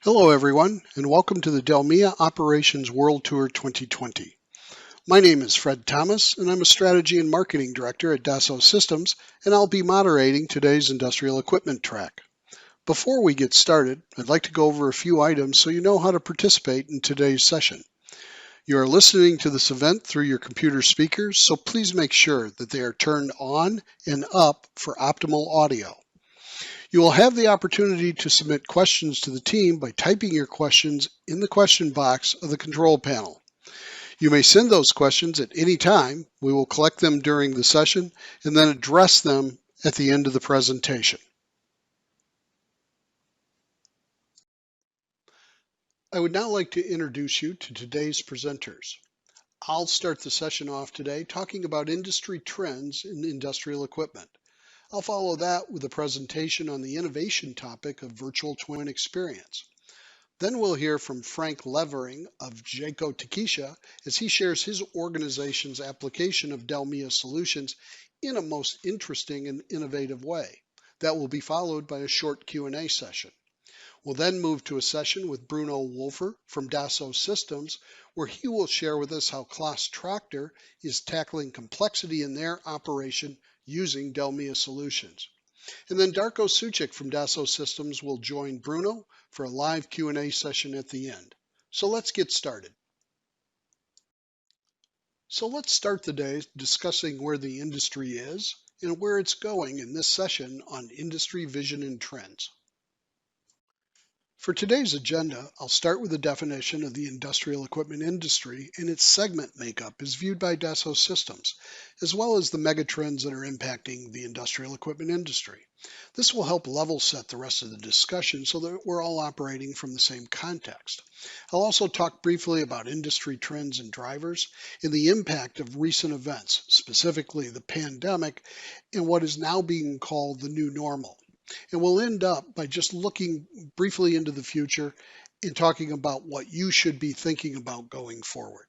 Hello everyone, and welcome to the DELMIA Operations World Tour 2020. My name is Fred Thomas, and I'm a Strategy and Marketing Director at Dassault Systems, and I'll be moderating today's industrial equipment track. Before we get started, I'd like to go over a few items so you know how to participate in today's session. You are listening to this event through your computer speakers, so please make sure that they are turned on and up for optimal audio. You will have the opportunity to submit questions to the team by typing your questions in the question box of the control panel. You may send those questions at any time. We will collect them during the session and then address them at the end of the presentation. I would now like to introduce you to today's presenters. I'll start the session off today talking about industry trends in industrial equipment. I'll follow that with a presentation on the innovation topic of virtual twin experience. Then we'll hear from Frank Levering of Geico Taikisha as he shares his organization's application of DELMIA solutions in a most interesting and innovative way. That will be followed by a short Q&A session. We'll then move to a session with Bruno Wolfer from Dassault Systems, where he will share with us how Claas tractor is tackling complexity in their operation using DELMIA solutions. And then Darko Suchik from Dassault Systems will join Bruno for a live Q&A session at the end. So let's get started. So let's start the day discussing where the industry is and where it's going in this session on industry vision and trends. For today's agenda, I'll start with a definition of the industrial equipment industry and its segment makeup as viewed by Dassault Systems, as well as the megatrends that are impacting the industrial equipment industry. This will help level set the rest of the discussion so that we're all operating from the same context. I'll also talk briefly about industry trends and drivers and the impact of recent events, specifically the pandemic and what is now being called the new normal. And we'll end up by just looking briefly into the future and talking about what you should be thinking about going forward.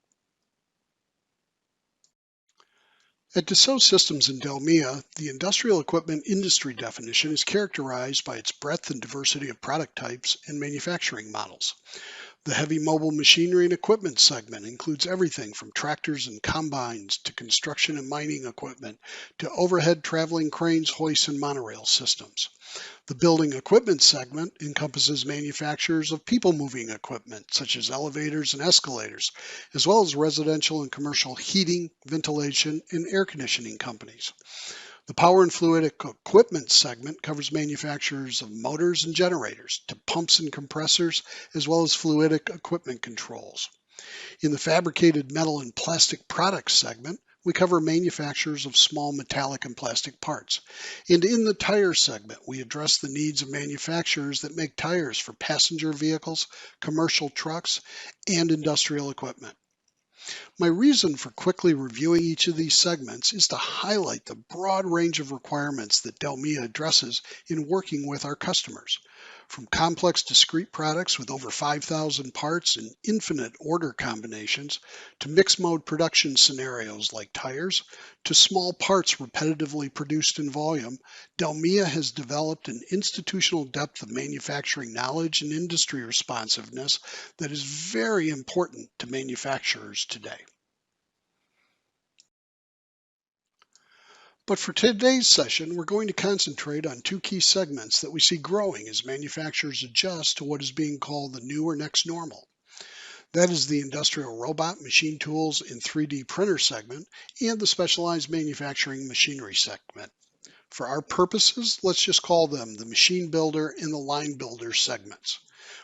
At Dassault Systems and DELMIA, the industrial equipment industry definition is characterized by its breadth and diversity of product types and manufacturing models. The heavy mobile machinery and equipment segment includes everything from tractors and combines to construction and mining equipment to overhead traveling cranes, hoists, and monorail systems. The building equipment segment encompasses manufacturers of people-moving equipment such as elevators and escalators, as well as residential and commercial heating, ventilation, and air conditioning companies. The power and fluidic equipment segment covers manufacturers of motors and generators to pumps and compressors, as well as fluidic equipment controls. In the fabricated metal and plastic products segment, we cover manufacturers of small metallic and plastic parts. And in the tire segment, we address the needs of manufacturers that make tires for passenger vehicles, commercial trucks, and industrial equipment. My reason for quickly reviewing each of these segments is to highlight the broad range of requirements that DELMIA addresses in working with our customers. From complex discrete products with over 5,000 parts and infinite order combinations, to mixed mode production scenarios like tires, to small parts repetitively produced in volume, DELMIA has developed an institutional depth of manufacturing knowledge and industry responsiveness that is very important to manufacturers today. But for today's session, we're going to concentrate on two key segments that we see growing as manufacturers adjust to what is being called the new or next normal. That is the industrial robot, machine tools, and 3D printer segment, and the specialized manufacturing machinery segment. For our purposes, let's just call them the machine builder and the line builder segments.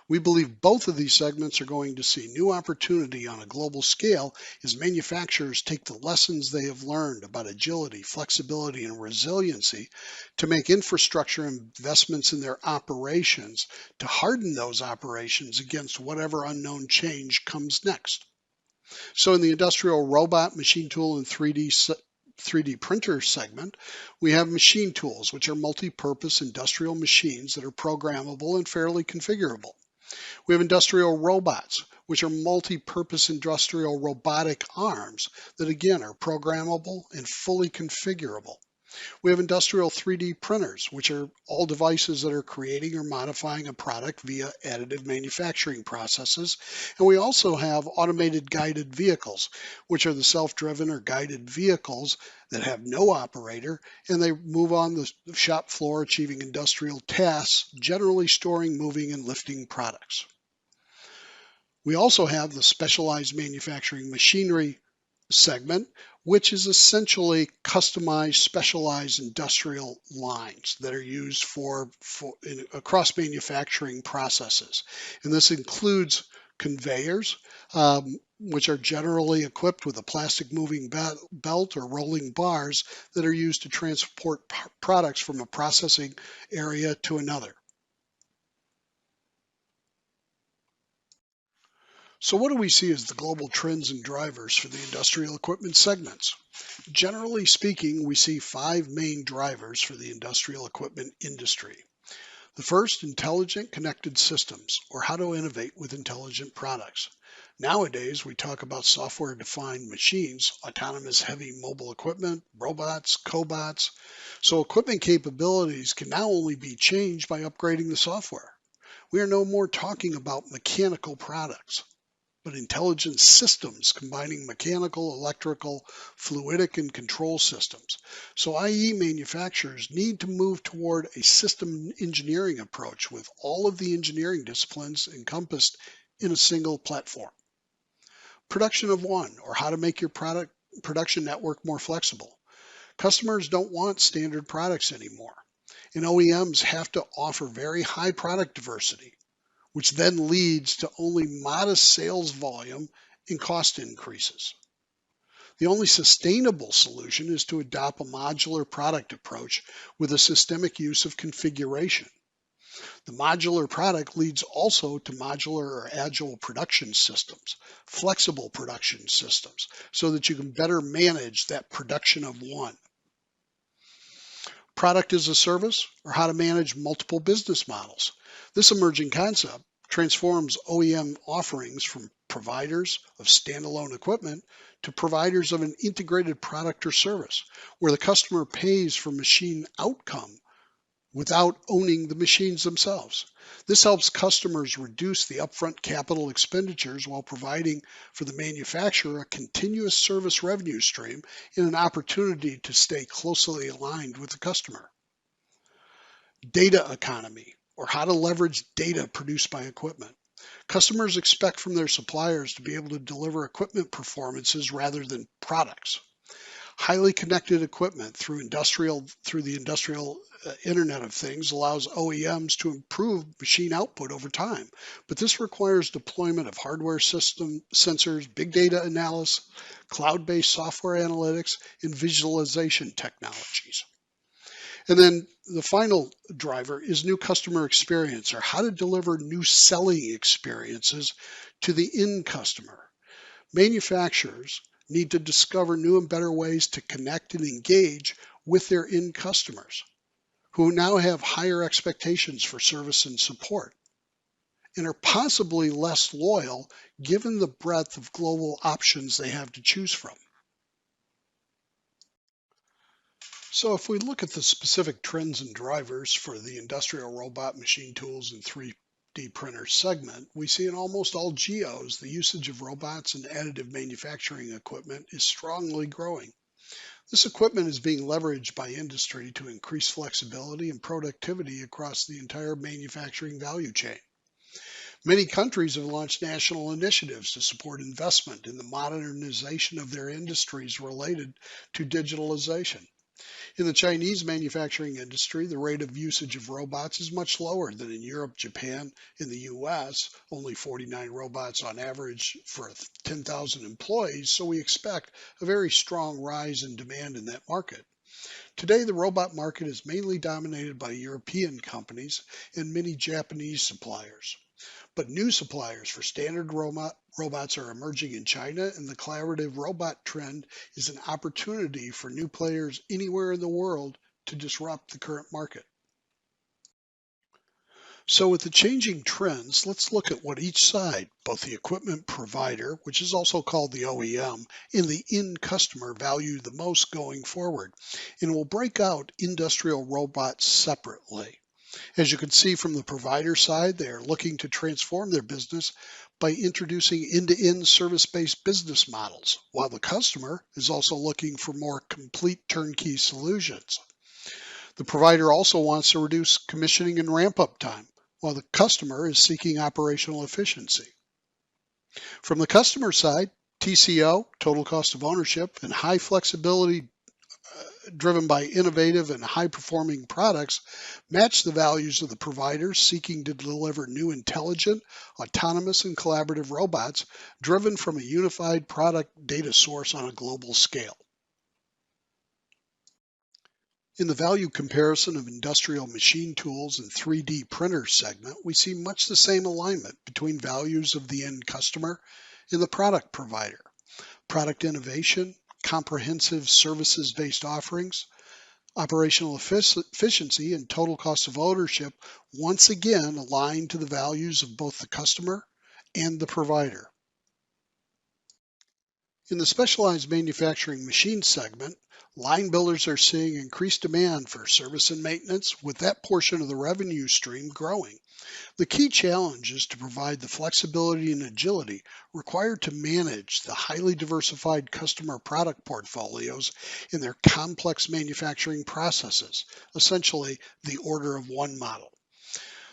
We believe both of these segments are going to see new opportunity on a global scale as manufacturers take the lessons they have learned about agility, flexibility, and resiliency to make infrastructure investments in their operations to harden those operations against whatever unknown change comes next. So in the industrial robot, machine tool, and 3D printer segment, we have machine tools, which are multi-purpose industrial machines that are programmable and fairly configurable. We have industrial robots, which are multi-purpose industrial robotic arms that again are programmable and fully configurable. We have industrial 3D printers, which are all devices that are creating or modifying a product via additive manufacturing processes. And we also have automated guided vehicles, which are the self-driven or guided vehicles that have no operator, and they move on the shop floor achieving industrial tasks, generally storing, moving, and lifting products. We also have the specialized manufacturing machinery segment, which is essentially customized, specialized industrial lines that are used across manufacturing processes. And this includes conveyors, which are generally equipped with a plastic moving belt or rolling bars that are used to transport products from a processing area to another. So what do we see as the global trends and drivers for the industrial equipment segments? Generally speaking, we see five main drivers for the industrial equipment industry. The first, intelligent connected systems, or how to innovate with intelligent products. Nowadays, we talk about software-defined machines, autonomous heavy mobile equipment, robots, cobots. So equipment capabilities can now only be changed by upgrading the software. We are no more talking about mechanical products, but intelligent systems combining mechanical, electrical, fluidic, and control systems. So i.e. manufacturers need to move toward a system engineering approach with all of the engineering disciplines encompassed in a single platform. Production of one, or how to make your production network more flexible. Customers don't want standard products anymore, and OEMs have to offer very high product diversity, which then leads to only modest sales volume and cost increases. The only sustainable solution is to adopt a modular product approach with a systemic use of configuration. The modular product leads also to modular or agile production systems, flexible production systems, so that you can better manage that production of one. Product as a service, or how to manage multiple business models. This emerging concept transforms OEM offerings from providers of standalone equipment to providers of an integrated product or service, where the customer pays for machine outcome without owning the machines themselves. This helps customers reduce the upfront capital expenditures while providing for the manufacturer a continuous service revenue stream and an opportunity to stay closely aligned with the customer. Data economy, or how to leverage data produced by equipment. Customers expect from their suppliers to be able to deliver equipment performances rather than products. Highly connected equipment through the industrial Internet of Things allows OEMs to improve machine output over time, but this requires deployment of hardware system sensors, big data analysis, cloud-based software analytics, and visualization technologies. And then the final driver is new customer experience, or how to deliver new selling experiences to the end customer. Manufacturers need to discover new and better ways to connect and engage with their end customers, who now have higher expectations for service and support, and are possibly less loyal given the breadth of global options they have to choose from. So if we look at the specific trends and drivers for the industrial robot, machine tools, and 3D printer segment, we see in almost all geos the usage of robots and additive manufacturing equipment is strongly growing. This equipment is being leveraged by industry to increase flexibility and productivity across the entire manufacturing value chain. Many countries have launched national initiatives to support investment in the modernization of their industries related to digitalization. In the Chinese manufacturing industry, the rate of usage of robots is much lower than in Europe, Japan. In the US, only 49 robots on average for 10,000 employees, so we expect a very strong rise in demand in that market. Today, the robot market is mainly dominated by European companies and many Japanese suppliers. But new suppliers for standard robots are emerging in China, and the collaborative robot trend is an opportunity for new players anywhere in the world to disrupt the current market. So with the changing trends, let's look at what each side, both the equipment provider, which is also called the OEM, and the end customer value the most going forward. And we'll break out industrial robots separately. As you can see from the provider side, they are looking to transform their business by introducing end-to-end service-based business models, while the customer is also looking for more complete turnkey solutions. The provider also wants to reduce commissioning and ramp-up time, while the customer is seeking operational efficiency. From the customer side, TCO, total cost of ownership, and high flexibility driven by innovative and high-performing products match the values of the providers seeking to deliver new intelligent, autonomous, and collaborative robots driven from a unified product data source on a global scale. In the value comparison of industrial machine tools and 3D printer segment, we see much the same alignment between values of the end customer and the product provider. Product innovation, comprehensive services-based offerings, operational efficiency, and total cost of ownership once again align to the values of both the customer and the provider. In the specialized manufacturing machine segment, line builders are seeing increased demand for service and maintenance, with that portion of the revenue stream growing. The key challenge is to provide the flexibility and agility required to manage the highly diversified customer product portfolios in their complex manufacturing processes, essentially the order of one model.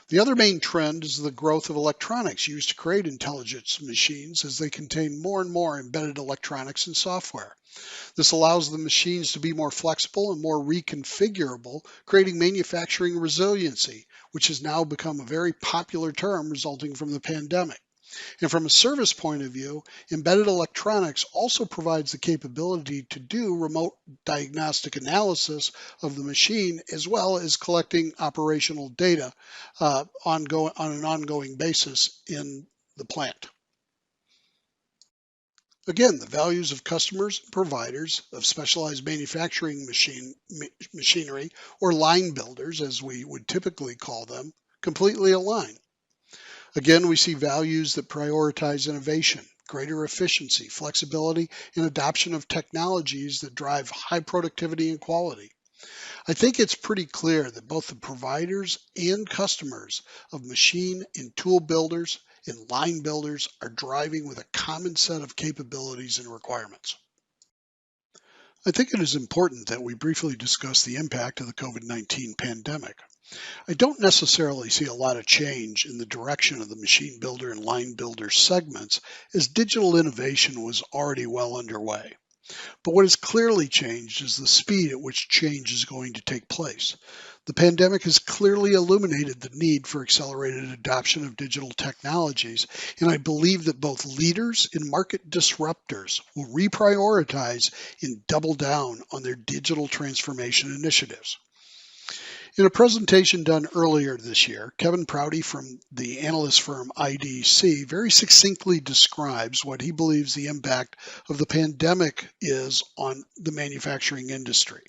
The other main trend is the growth of electronics used to create intelligence machines, as they contain more and more embedded electronics and software. This allows the machines to be more flexible and more reconfigurable, creating manufacturing resiliency, which has now become a very popular term resulting from the pandemic. And from a service point of view, embedded electronics also provides the capability to do remote diagnostic analysis of the machine, as well as collecting operational data on an ongoing basis in the plant. Again, the values of customers and providers of specialized manufacturing machinery, or line builders, as we would typically call them, completely align. Again, we see values that prioritize innovation, greater efficiency, flexibility, and adoption of technologies that drive high productivity and quality. I think it's pretty clear that both the providers and customers of machine and tool builders and line builders are driving with a common set of capabilities and requirements. I think it is important that we briefly discuss the impact of the COVID-19 pandemic. I don't necessarily see a lot of change in the direction of the machine builder and line builder segments, as digital innovation was already well underway. But what has clearly changed is the speed at which change is going to take place. The pandemic has clearly illuminated the need for accelerated adoption of digital technologies, and I believe that both leaders and market disruptors will reprioritize and double down on their digital transformation initiatives. In a presentation done earlier this year, Kevin Prouty from the analyst firm IDC very succinctly describes what he believes the impact of the pandemic is on the manufacturing industry.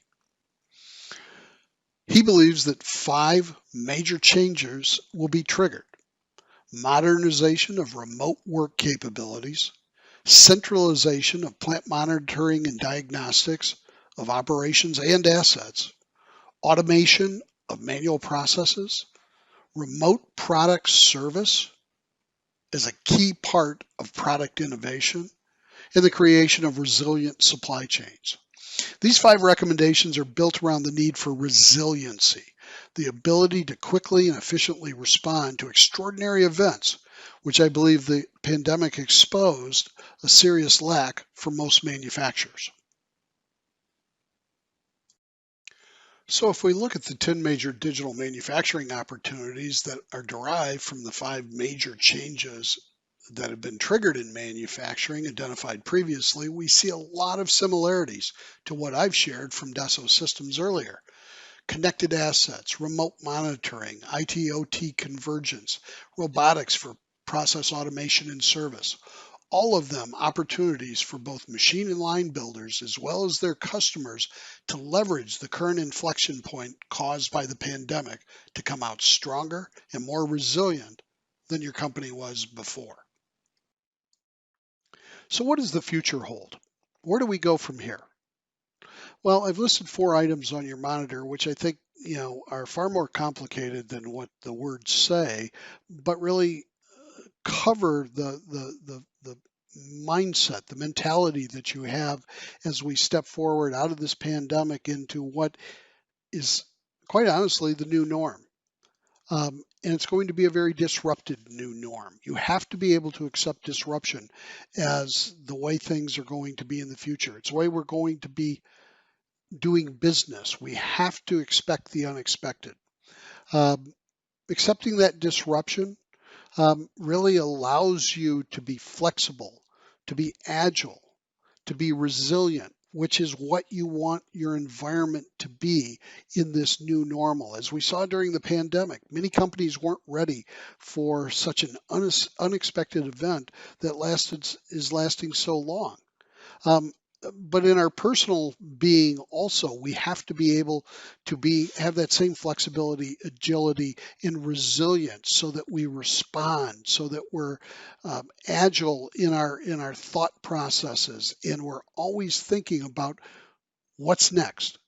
He believes that 5 major changes will be triggered: modernization of remote work capabilities, centralization of plant monitoring and diagnostics of operations and assets, automation of manual processes, remote product service as a key part of product innovation, and the creation of resilient supply chains. These 5 recommendations are built around the need for resiliency, the ability to quickly and efficiently respond to extraordinary events, which I believe the pandemic exposed a serious lack for most manufacturers. So if we look at the 10 major digital manufacturing opportunities that are derived from the 5 major changes that have been triggered in manufacturing identified previously, we see a lot of similarities to what I've shared from Dassault Systems earlier. Connected assets, remote monitoring, IT/OT convergence, robotics for process automation and service. all of them opportunities for both machine and line builders as well as their customers to leverage the current inflection point caused by the pandemic to come out stronger and more resilient than your company was before. So what does the future hold? Where do we go from here? Well, I've listed 4 items on your monitor, which I think, are far more complicated than what the words say, but really cover the mindset, the mentality that you have as we step forward out of this pandemic into what is quite honestly the new norm. And it's going to be a very disrupted new norm. You have to be able to accept disruption as the way things are going to be in the future. It's the way we're going to be doing business. We have to expect the unexpected. Um, Accepting that disruption really allows you to be flexible, to be agile, to be resilient, which is what you want your environment to be in this new normal. As we saw during the pandemic, many companies weren't ready for such an unexpected event that is lasting so long. Um, but in our personal being also, we have to be able to have that same flexibility, agility, and resilience so that we respond, so that we're agile in our thought processes, and we're always thinking about what's next.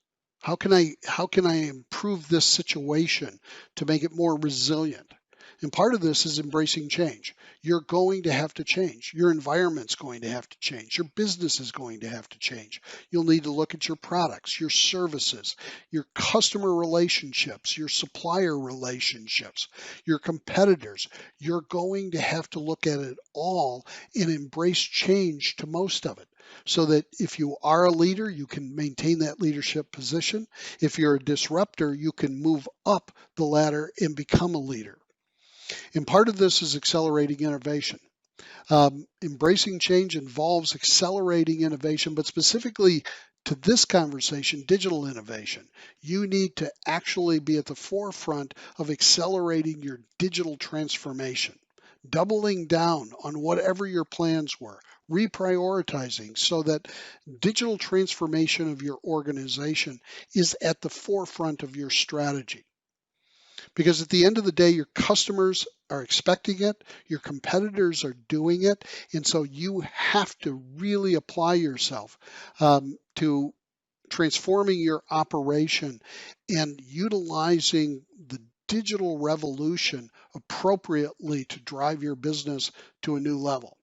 How can I improve this situation to make it more resilient? And part of this is embracing change. You're going to have to change. Your environment's going to have to change. Your business is going to have to change. You'll need to look at your products, your services, your customer relationships, your supplier relationships, your competitors. You're going to have to look at it all and embrace change to most of it, so that if you are a leader, you can maintain that leadership position. If you're a disruptor, you can move up the ladder and become a leader. And part of this is accelerating innovation. Embracing change involves accelerating innovation, but specifically to this conversation, digital innovation. You need to actually be at the forefront of accelerating your digital transformation, doubling down on whatever your plans were, reprioritizing so that digital transformation of your organization is at the forefront of your strategy. Because at the end of the day, your customers are expecting it, your competitors are doing it, and so you have to really apply yourself to transforming your operation and utilizing the digital revolution appropriately to drive your business to a new level.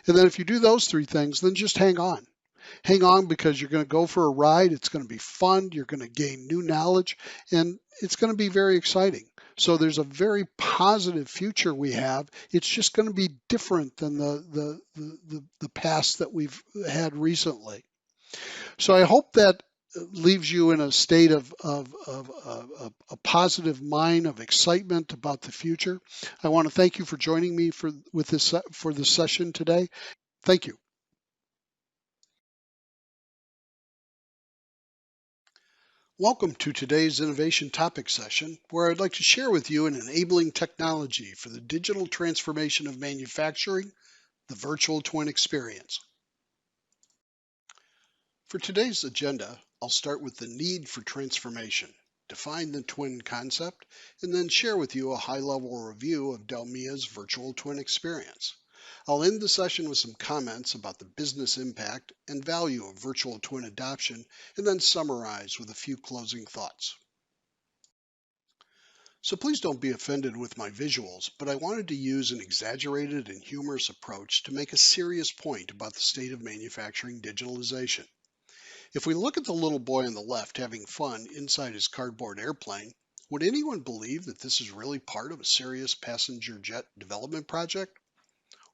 And then if you do those 3 things, then just hang on. Hang on, because you're going to go for a ride. It's going to be fun. You're going to gain new knowledge, and it's going to be very exciting. So there's a very positive future we have. It's just going to be different than the past that we've had recently. So I hope that leaves you in a state of a positive mind, of excitement about the future. I want to thank you for joining me for this session today. Thank you. Welcome to today's innovation topic session, where I'd like to share with you an enabling technology for the digital transformation of manufacturing, the virtual twin experience. For today's agenda, I'll start with the need for transformation, define the twin concept, and then share with you a high-level review of DELMIA's virtual twin experience. I'll end the session with some comments about the business impact and value of virtual twin adoption, and then summarize with a few closing thoughts. So please don't be offended with my visuals, but I wanted to use an exaggerated and humorous approach to make a serious point about the state of manufacturing digitalization. If we look at the little boy on the left having fun inside his cardboard airplane, would anyone believe that this is really part of a serious passenger jet development project?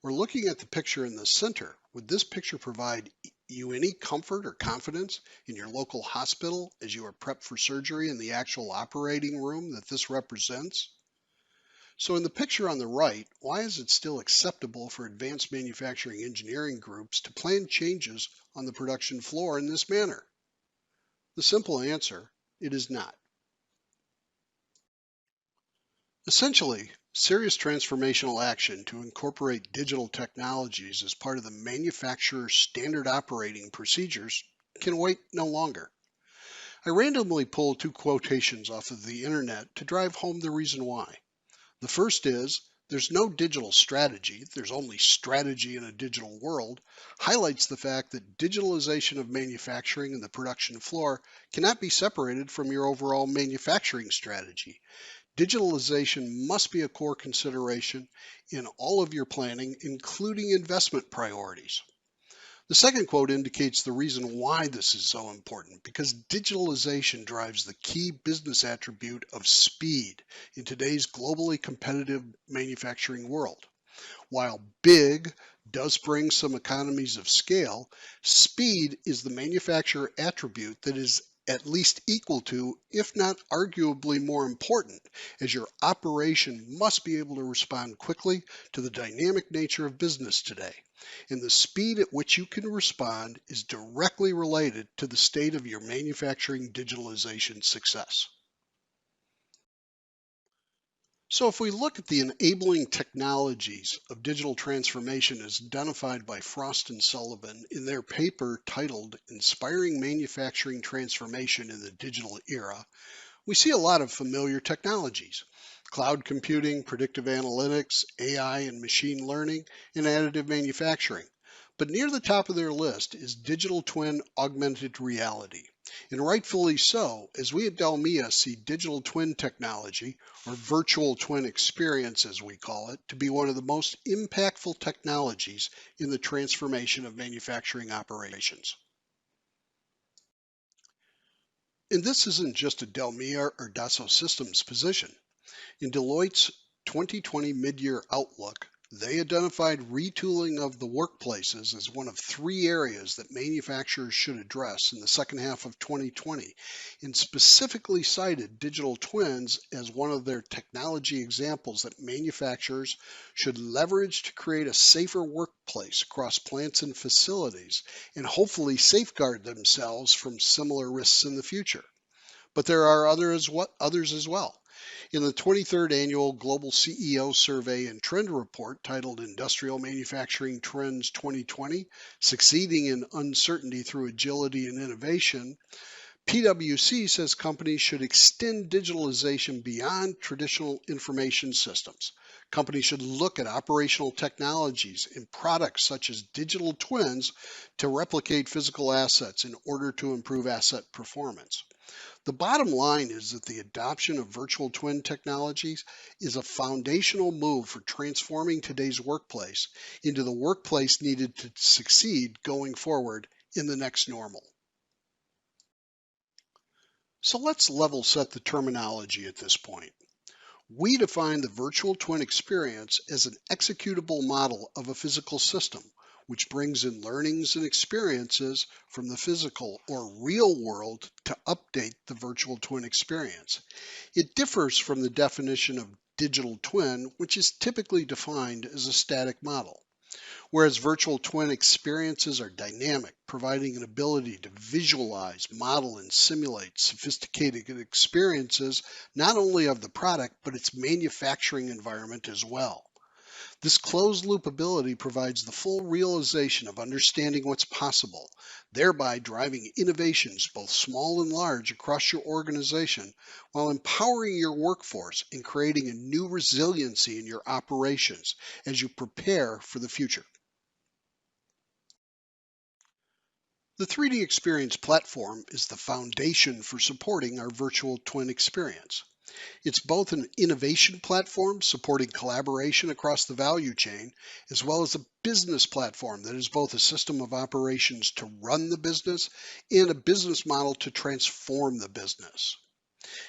Or looking at the picture in the center, would this picture provide you any comfort or confidence in your local hospital as you are prepped for surgery in the actual operating room that this represents? So in the picture on the right, why is it still acceptable for advanced manufacturing engineering groups to plan changes on the production floor in this manner? The simple answer, it is not. Essentially, Serious transformational action to incorporate digital technologies as part of the manufacturer's standard operating procedures can wait no longer. I randomly pulled two quotations off of the internet to drive home the reason why. The first is, there's no digital strategy, there's only strategy in a digital world, highlights the fact that digitalization of manufacturing and the production floor cannot be separated from your overall manufacturing strategy. Digitalization must be a core consideration in all of your planning, including investment priorities. The second quote indicates the reason why this is so important, because digitalization drives the key business attribute of speed in today's globally competitive manufacturing world. While big does bring some economies of scale, speed is the manufacturer attribute that is at least equal to, if not arguably more important, as your operation must be able to respond quickly to the dynamic nature of business today. And the speed at which you can respond is directly related to the state of your manufacturing digitalization success. So if we look at the enabling technologies of digital transformation as identified by Frost and Sullivan in their paper titled Inspiring Manufacturing Transformation in the Digital Era, we see a lot of familiar technologies: cloud computing, predictive analytics, AI and machine learning, and additive manufacturing. But near the top of their list is digital twin augmented reality. And rightfully so, as we at DELMIA see digital twin technology, or virtual twin experience as we call it, to be one of the most impactful technologies in the transformation of manufacturing operations. And this isn't just a DELMIA or Dassault Systems position. In Deloitte's 2020 mid-year outlook, they identified retooling of the workplaces as one of three areas that manufacturers should address in the second half of 2020, and specifically cited digital twins as one of their technology examples that manufacturers should leverage to create a safer workplace across plants and facilities, and hopefully safeguard themselves from similar risks in the future. But there are others as well. In the 23rd Annual Global CEO Survey and Trend Report titled Industrial Manufacturing Trends 2020, Succeeding in Uncertainty Through Agility and Innovation, PwC says companies should extend digitalization beyond traditional information systems. Companies should look at operational technologies and products such as digital twins to replicate physical assets in order to improve asset performance. The bottom line is that the adoption of virtual twin technologies is a foundational move for transforming today's workplace into the workplace needed to succeed going forward in the next normal. So let's level set the terminology at this point. We define the virtual twin experience as an executable model of a physical system, which brings in learnings and experiences from the physical or real world to update the virtual twin experience. It differs from the definition of digital twin, which is typically defined as a static model. Whereas virtual twin experiences are dynamic, providing an ability to visualize, model, and simulate sophisticated experiences not only of the product, but its manufacturing environment as well. This closed loop ability provides the full realization of understanding what's possible, thereby driving innovations both small and large across your organization while empowering your workforce and creating a new resiliency in your operations as you prepare for the future. The 3D Experience platform is the foundation for supporting our virtual twin experience. It's both an innovation platform supporting collaboration across the value chain, as well as a business platform that is both a system of operations to run the business and a business model to transform the business.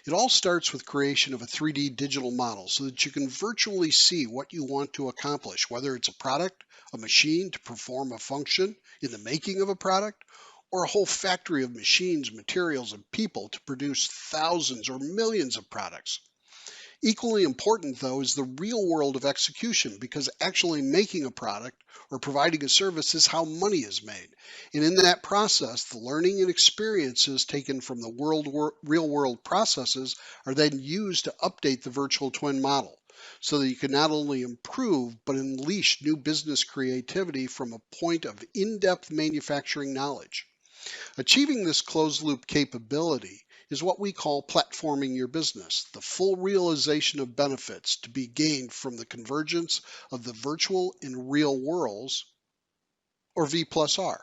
It all starts with creation of a 3D digital model so that you can virtually see what you want to accomplish, whether it's a product, a machine to perform a function in the making of a product, or a whole factory of machines, materials, and people to produce thousands or millions of products. Equally important, though, is the real world of execution, because actually making a product or providing a service is how money is made. And in that process, the learning and experiences taken from the real world processes are then used to update the virtual twin model. so that you can not only improve but unleash new business creativity from a point of in-depth manufacturing knowledge. Achieving this closed loop capability is what we call platforming your business, the full realization of benefits to be gained from the convergence of the virtual and real worlds, or V plus R.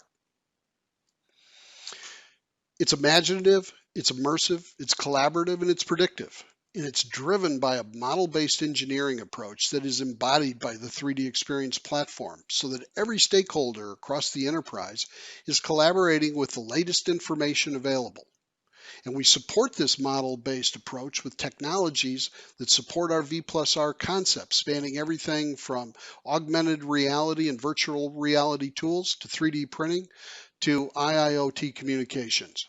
It's imaginative, it's immersive, it's collaborative, and it's predictive. And it's driven by a model-based engineering approach that is embodied by the 3D Experience platform so that every stakeholder across the enterprise is collaborating with the latest information available. And we support this model-based approach with technologies that support our V plus R concept, spanning everything from augmented reality and virtual reality tools to 3D printing to IIoT communications.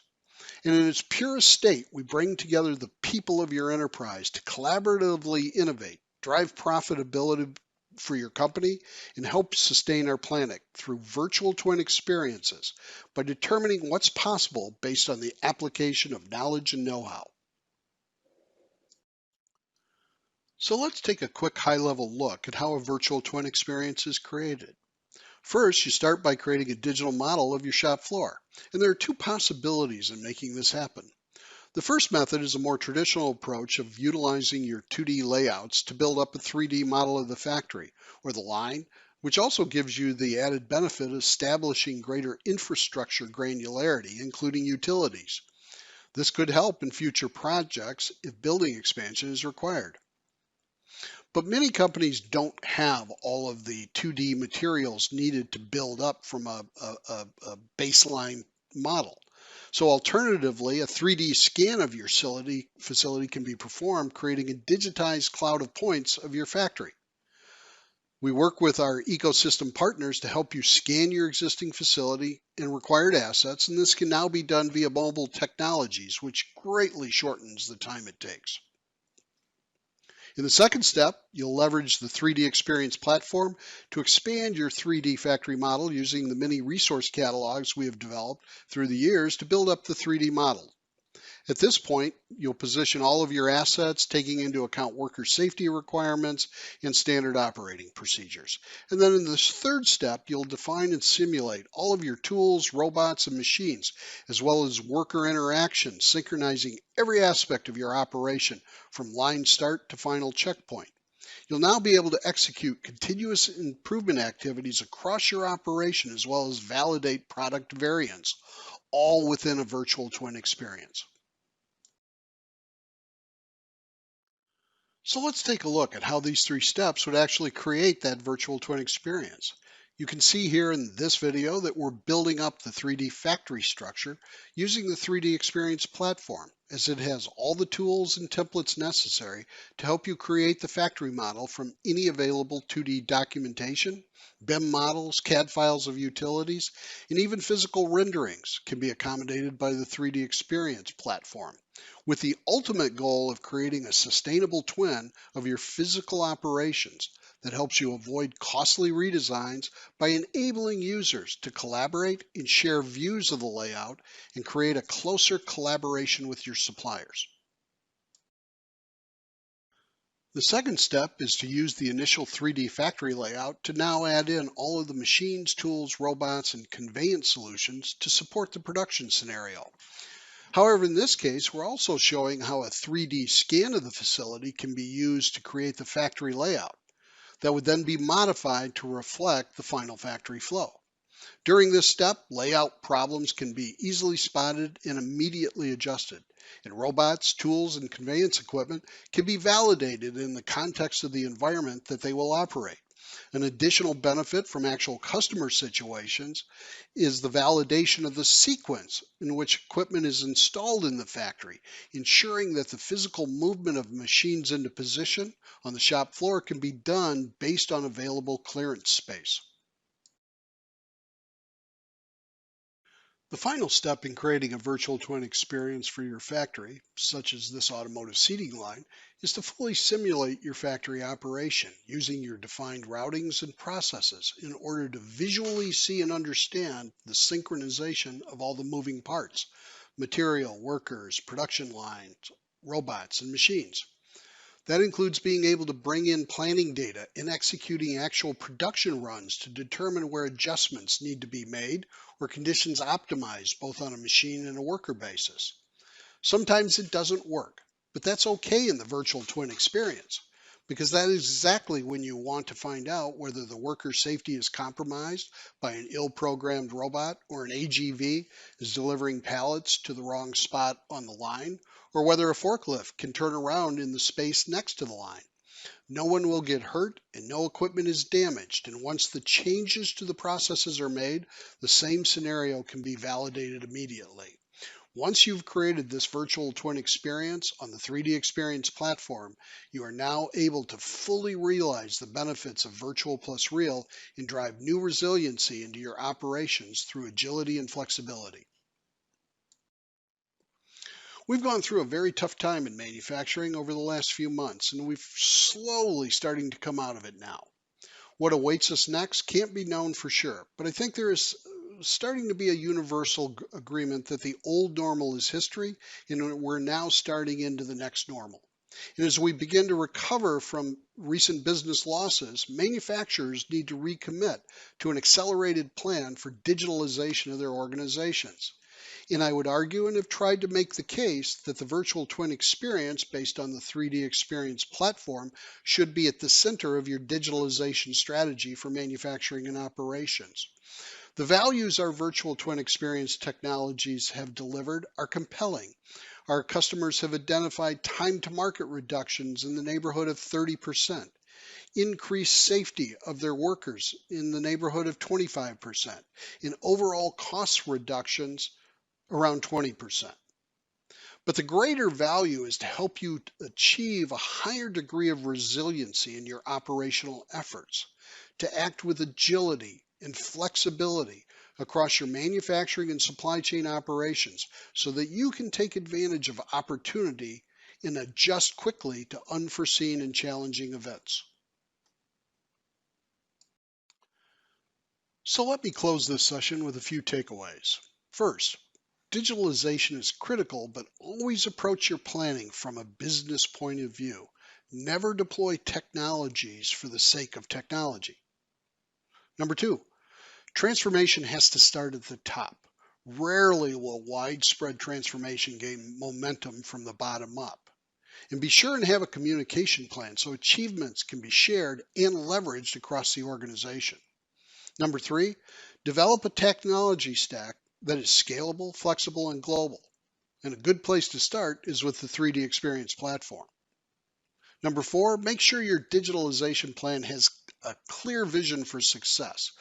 And in its purest state, we bring together the people of your enterprise to collaboratively innovate, drive profitability for your company, and help sustain our planet through virtual twin experiences by determining what's possible based on the application of knowledge and know-how. So let's take a quick high-level look at how a virtual twin experience is created. First, you start by creating a digital model of your shop floor, and there are two possibilities in making this happen. The first method is a more traditional approach of utilizing your 2D layouts to build up a 3D model of the factory or the line, which also gives you the added benefit of establishing greater infrastructure granularity, including utilities. This could help in future projects if building expansion is required. But many companies don't have all of the 2D materials needed to build up from a baseline model. So alternatively, a 3D scan of your facility can be performed, creating a digitized cloud of points of your factory. We work with our ecosystem partners to help you scan your existing facility and required assets, and this can now be done via mobile technologies, which greatly shortens the time it takes. In the second step, you'll leverage the 3D Experience platform to expand your 3D factory model using the many resource catalogs we have developed through the years to build up the 3D model. At this point, you'll position all of your assets, taking into account worker safety requirements and standard operating procedures. And then in this third step, you'll define and simulate all of your tools, robots, and machines, as well as worker interaction, synchronizing every aspect of your operation from line start to final checkpoint. You'll now be able to execute continuous improvement activities across your operation as well as validate product variants, all within a virtual twin experience. So let's take a look at how these three steps would actually create that virtual twin experience. You can see here in this video that we're building up the 3D factory structure using the 3D Experience platform, as it has all the tools and templates necessary to help you create the factory model from any available 2D documentation, BIM models, CAD files of utilities, and even physical renderings can be accommodated by the 3D Experience platform, with the ultimate goal of creating a sustainable twin of your physical operations that helps you avoid costly redesigns by enabling users to collaborate and share views of the layout and create a closer collaboration with your suppliers. The second step is to use the initial 3D factory layout to now add in all of the machines, tools, robots, and conveyance solutions to support the production scenario. However, in this case, we're also showing how a 3D scan of the facility can be used to create the factory layout that would then be modified to reflect the final factory flow. During this step, layout problems can be easily spotted and immediately adjusted, and robots, tools, and conveyance equipment can be validated in the context of the environment that they will operate. An additional benefit from actual customer situations is the validation of the sequence in which equipment is installed in the factory, ensuring that the physical movement of machines into position on the shop floor can be done based on available clearance space. The final step in creating a virtual twin experience for your factory, such as this automotive seating line, is to fully simulate your factory operation using your defined routings and processes in order to visually see and understand the synchronization of all the moving parts, material, workers, production lines, robots, and machines. That includes being able to bring in planning data and executing actual production runs to determine where adjustments need to be made or conditions optimized both on a machine and a worker basis. Sometimes it doesn't work, but that's okay in the virtual twin experience because that is exactly when you want to find out whether the worker safety is compromised by an ill-programmed robot or an AGV is delivering pallets to the wrong spot on the line, or whether a forklift can turn around in the space next to the line. No one will get hurt and no equipment is damaged. And once the changes to the processes are made, the same scenario can be validated immediately. Once you've created this virtual twin experience on the 3D Experience platform, you are now able to fully realize the benefits of virtual plus real and drive new resiliency into your operations through agility and flexibility. We've gone through a very tough time in manufacturing over the last few months, and we're slowly starting to come out of it now. What awaits us next can't be known for sure, but I think there is starting to be a universal agreement that the old normal is history and we're now starting into the next normal. And as we begin to recover from recent business losses, manufacturers need to recommit to an accelerated plan for digitalization of their organizations. And I would argue and have tried to make the case that the virtual twin experience based on the 3D Experience platform should be at the center of your digitalization strategy for manufacturing and operations. The values our virtual twin experience technologies have delivered are compelling. Our customers have identified time to market reductions in the neighborhood of 30%, increased safety of their workers in the neighborhood of 25%, and overall cost reductions around 20%. But the greater value is to help you achieve a higher degree of resiliency in your operational efforts, to act with agility and flexibility across your manufacturing and supply chain operations so that you can take advantage of opportunity and adjust quickly to unforeseen and challenging events. So let me close this session with a few takeaways. First, digitalization is critical, but always approach your planning from a business point of view. Never deploy technologies for the sake of technology. Number two, transformation has to start at the top. Rarely will widespread transformation gain momentum from the bottom up. And be sure and have a communication plan so achievements can be shared and leveraged across the organization. Number three, develop a technology stack that is scalable, flexible, and global. And a good place to start is with the 3D Experience platform. Number four, make sure your digitalization plan has a clear vision for success.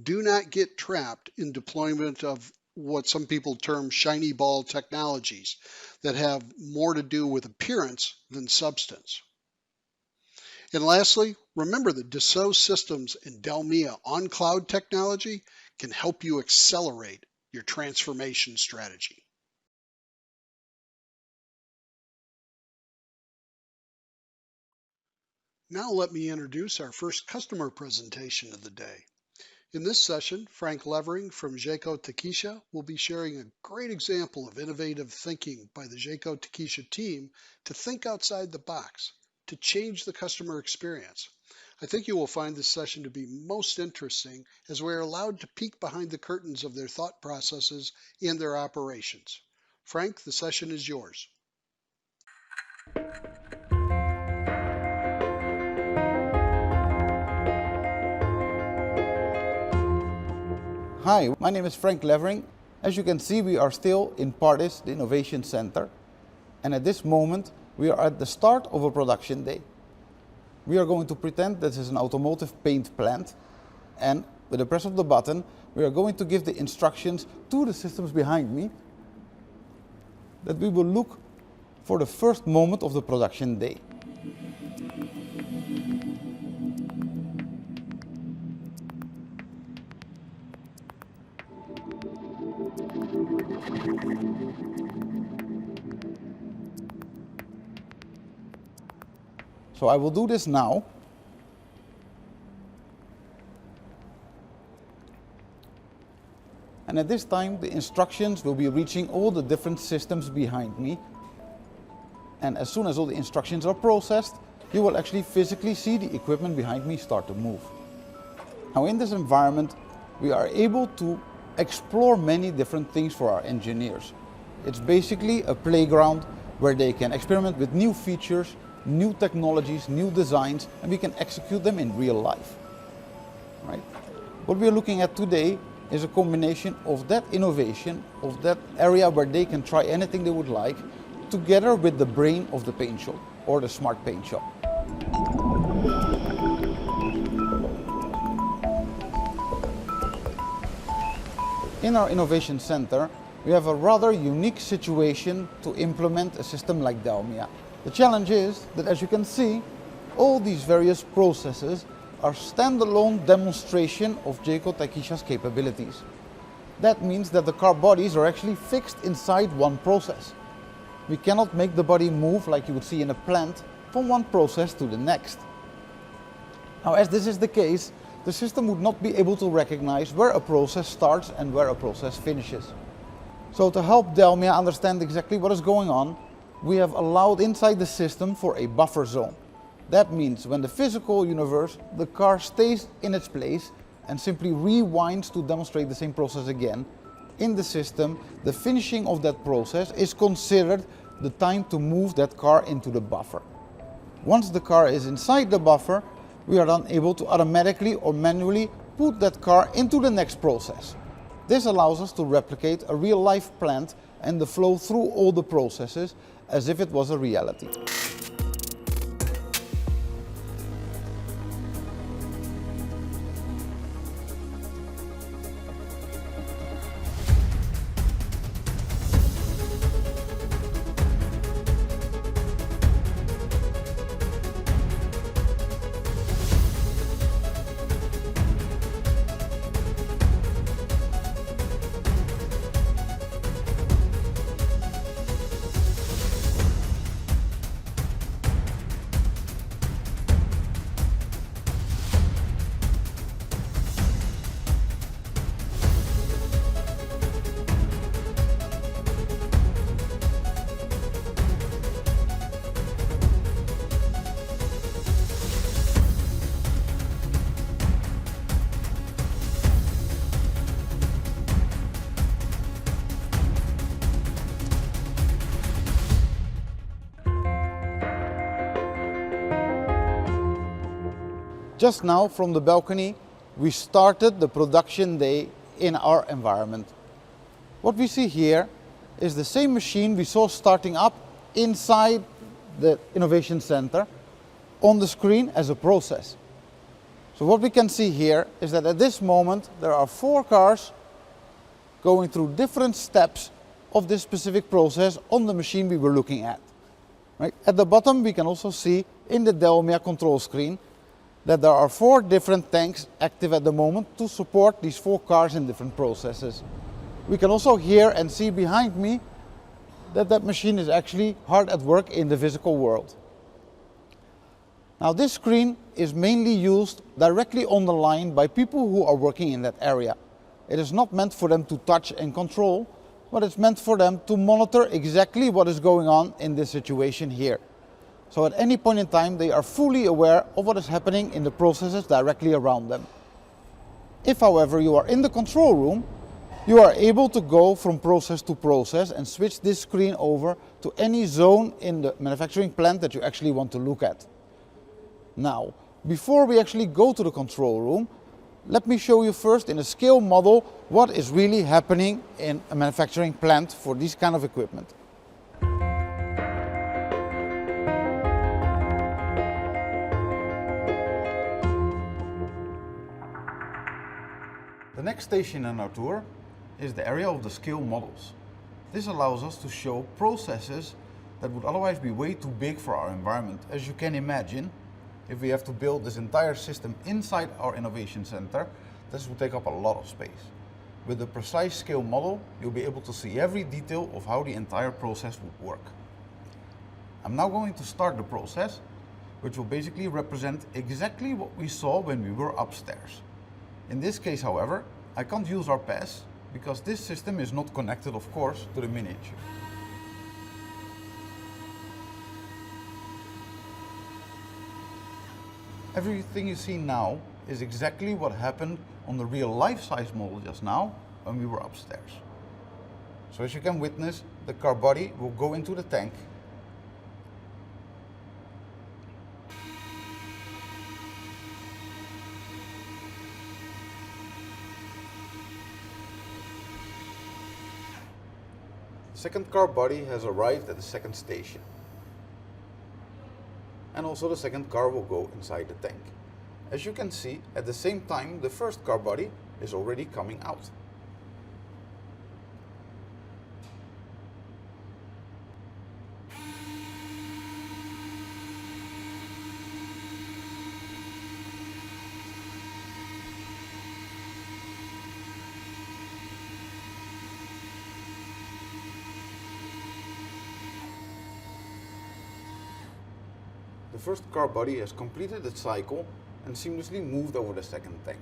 Do not get trapped in deployment of what some people term shiny ball technologies that have more to do with appearance than substance. And lastly, remember that Dassault Systems and DELMIA on cloud technology can help you accelerate your transformation strategy. Now let me introduce our first customer presentation of the day. In this session, Frank Levering from Geico Taikisha will be sharing a great example of innovative thinking by the Geico Taikisha team to think outside the box, to change the customer experience. I think you will find this session to be most interesting as we are allowed to peek behind the curtains of their thought processes and their operations. Frank, the session is yours. Hi, my name is Frank Levering. As you can see, we are still in Proess, the Innovation Center. And at this moment, we are at the start of a production day. We are going to pretend this is an automotive paint plant. And with the press of the button, we are going to give the instructions to the systems behind me that we will look for the first moment of the production day. So I will do this now. And at this time, the instructions will be reaching all the different systems behind me. And as soon as all the instructions are processed, you will actually physically see the equipment behind me start to move. Now in this environment, we are able to explore many different things for our engineers. It's basically a playground where they can experiment with new features, new technologies, new designs, and we can execute them in real life. Right? What we are looking at today is a combination of that innovation, of that area where they can try anything they would like, together with the brain of the paint shop or the smart paint shop. In our innovation center, we have a rather unique situation to implement a system like DELMIA. The challenge is that, as you can see, all these various processes are standalone demonstration of Geico Taikisha's capabilities. That means that the car bodies are actually fixed inside one process. We cannot make the body move like you would see in a plant from one process to the next. Now, as this is the case, the system would not be able to recognize where a process starts and where a process finishes. So to help DELMIA understand exactly what is going on, we have allowed inside the system for a buffer zone. That means when the physical universe, the car stays in its place and simply rewinds to demonstrate the same process again. In the system, the finishing of that process is considered the time to move that car into the buffer. Once the car is inside the buffer, we are then able to automatically or manually put that car into the next process. This allows us to replicate a real-life plant and the flow through all the processes as if it was a reality. Just now from the balcony, we started the production day in our environment. What we see here is the same machine we saw starting up inside the Innovation Center on the screen as a process. So what we can see here is that at this moment there are 4 cars going through different steps of this specific process on the machine we were looking at. Right? At the bottom we can also see in the DELMIA control screen that there are 4 different tanks active at the moment to support these 4 cars in different processes. We can also hear and see behind me that that machine is actually hard at work in the physical world. Now this screen is mainly used directly on the line by people who are working in that area. It is not meant for them to touch and control, but it's meant for them to monitor exactly what is going on in this situation here. So at any point in time, they are fully aware of what is happening in the processes directly around them. If, however, you are in the control room, you are able to go from process to process and switch this screen over to any zone in the manufacturing plant that you actually want to look at. Now, before we actually go to the control room, let me show you first in a scale model what is really happening in a manufacturing plant for this kind of equipment. The next station in our tour is the area of the scale models. This allows us to show processes that would otherwise be way too big for our environment. As you can imagine, if we have to build this entire system inside our innovation center, this will take up a lot of space. With the precise scale model, you'll be able to see every detail of how the entire process would work. I'm now going to start the process, which will basically represent exactly what we saw when we were upstairs. In this case, however, I can't use our pass because this system is not connected, of course, to the miniature. Everything you see now is exactly what happened on the real life-size model just now when we were upstairs. So as you can witness, the car body will go into the tank. The second car body has arrived at the second station. And also the second car will go inside the tank. As you can see, at the same time, the first car body is already coming out. The first car body has completed its cycle and seamlessly moved over the second tank.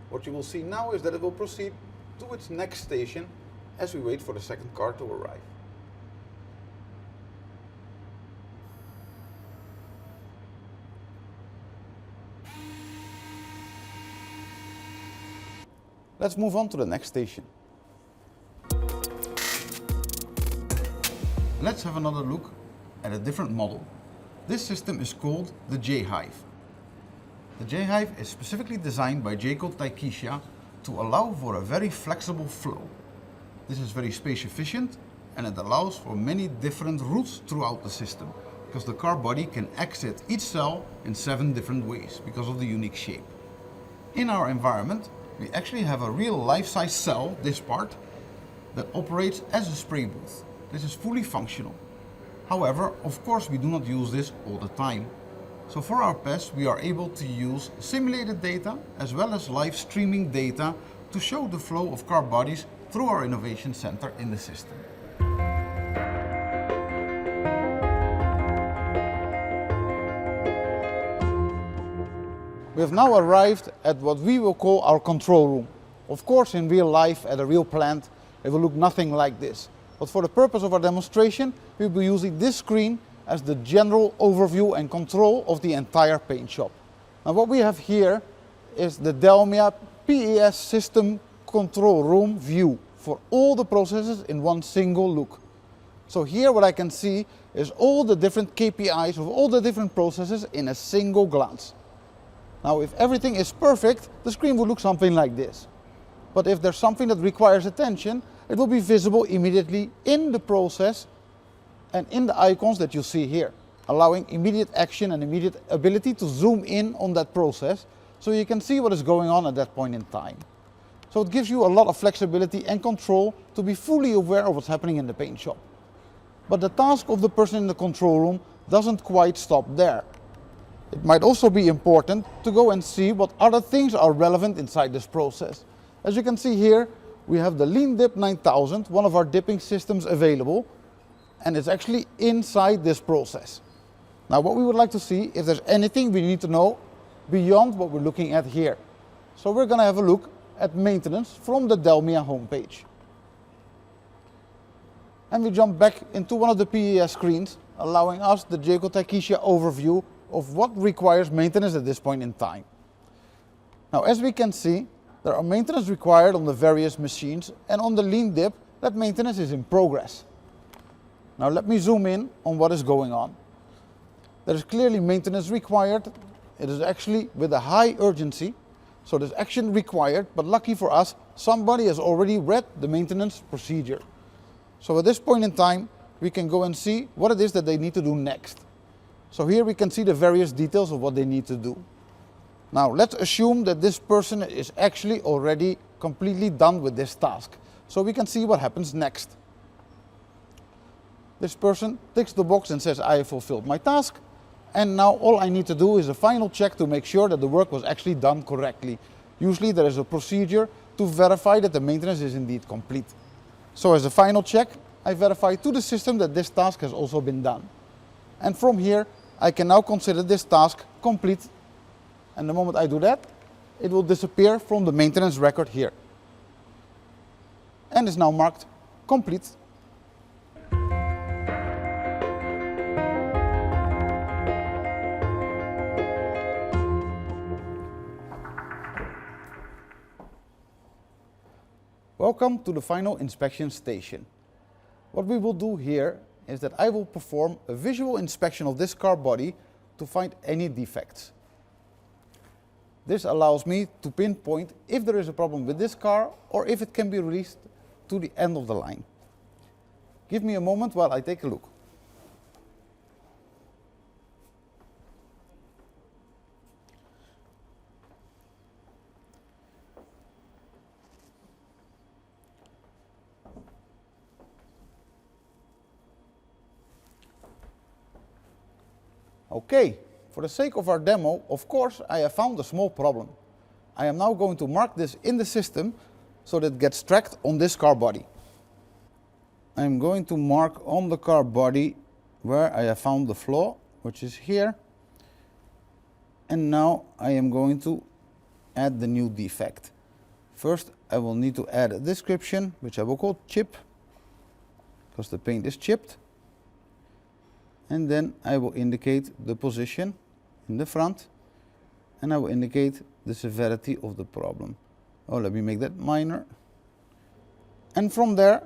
What you will see now is that it will proceed to its next station as we wait for the second car to arrive. Let's move on to the next station. Let's have another look at a different model. This system is called the J-Hive. The J-Hive is specifically designed by Geico Taikisha to allow for a very flexible flow. This is very space efficient and it allows for many different routes throughout the system because the car body can exit each cell in 7 different ways because of the unique shape. In our environment, we actually have a real life-size cell, this part, that operates as a spray booth. This is fully functional. However, of course, we do not use this all the time. So for our tests, we are able to use simulated data as well as live streaming data to show the flow of car bodies through our innovation center in the system. We have now arrived at what we will call our control room. Of course, in real life, at a real plant, it will look nothing like this. But for the purpose of our demonstration, we will be using this screen as the general overview and control of the entire paint shop. Now what we have here is the DELMIA PES system control room view for all the processes in one single look. So here what I can see is all the different KPIs of all the different processes in a single glance. Now if everything is perfect, the screen will look something like this. But if there's something that requires attention, it will be visible immediately in the process and in the icons that you see here, allowing immediate action and immediate ability to zoom in on that process so you can see what is going on at that point in time. So it gives you a lot of flexibility and control to be fully aware of what's happening in the paint shop. But the task of the person in the control room doesn't quite stop there. It might also be important to go and see what other things are relevant inside this process. As you can see here, we have the Lean Dip 9000, one of our dipping systems available, and it's actually inside this process. Now what we would like to see if there's anything we need to know beyond what we're looking at here. So we're going to have a look at maintenance from the DELMIA homepage. And we jump back into one of the PES screens, allowing us the Geico Taikisha overview of what requires maintenance at this point in time. Now as we can see, there are maintenance required on the various machines, and on the Lean Dip, that maintenance is in progress. Now let me zoom in on what is going on. There is clearly maintenance required. It is actually with a high urgency, so there's action required, but lucky for us, somebody has already read the maintenance procedure. So at this point in time, we can go and see what it is that they need to do next. So here we can see the various details of what they need to do. Now let's assume that this person is actually already completely done with this task. So we can see what happens next. This person ticks the box and says, I have fulfilled my task. And now all I need to do is a final check to make sure that the work was actually done correctly. Usually there is a procedure to verify that the maintenance is indeed complete. So as a final check, I verify to the system that this task has also been done. And from here, I can now consider this task complete. And the moment I do that, it will disappear from the maintenance record here. And is now marked complete. Welcome to the final inspection station. What we will do here is that I will perform a visual inspection of this car body to find any defects. This allows me to pinpoint if there is a problem with this car or if it can be released to the end of the line. Give me a moment while I take a look. Okay, for the sake of our demo, of course, I have found a small problem. I am now going to mark this in the system so that it gets tracked on this car body. I am going to mark on the car body where I have found the flaw, which is here. And now I am going to add the new defect. First, I will need to add a description, which I will call chip, because the paint is chipped. And then I will indicate the position in the front, and I will indicate the severity of the problem. Oh, let me make that minor. And from there,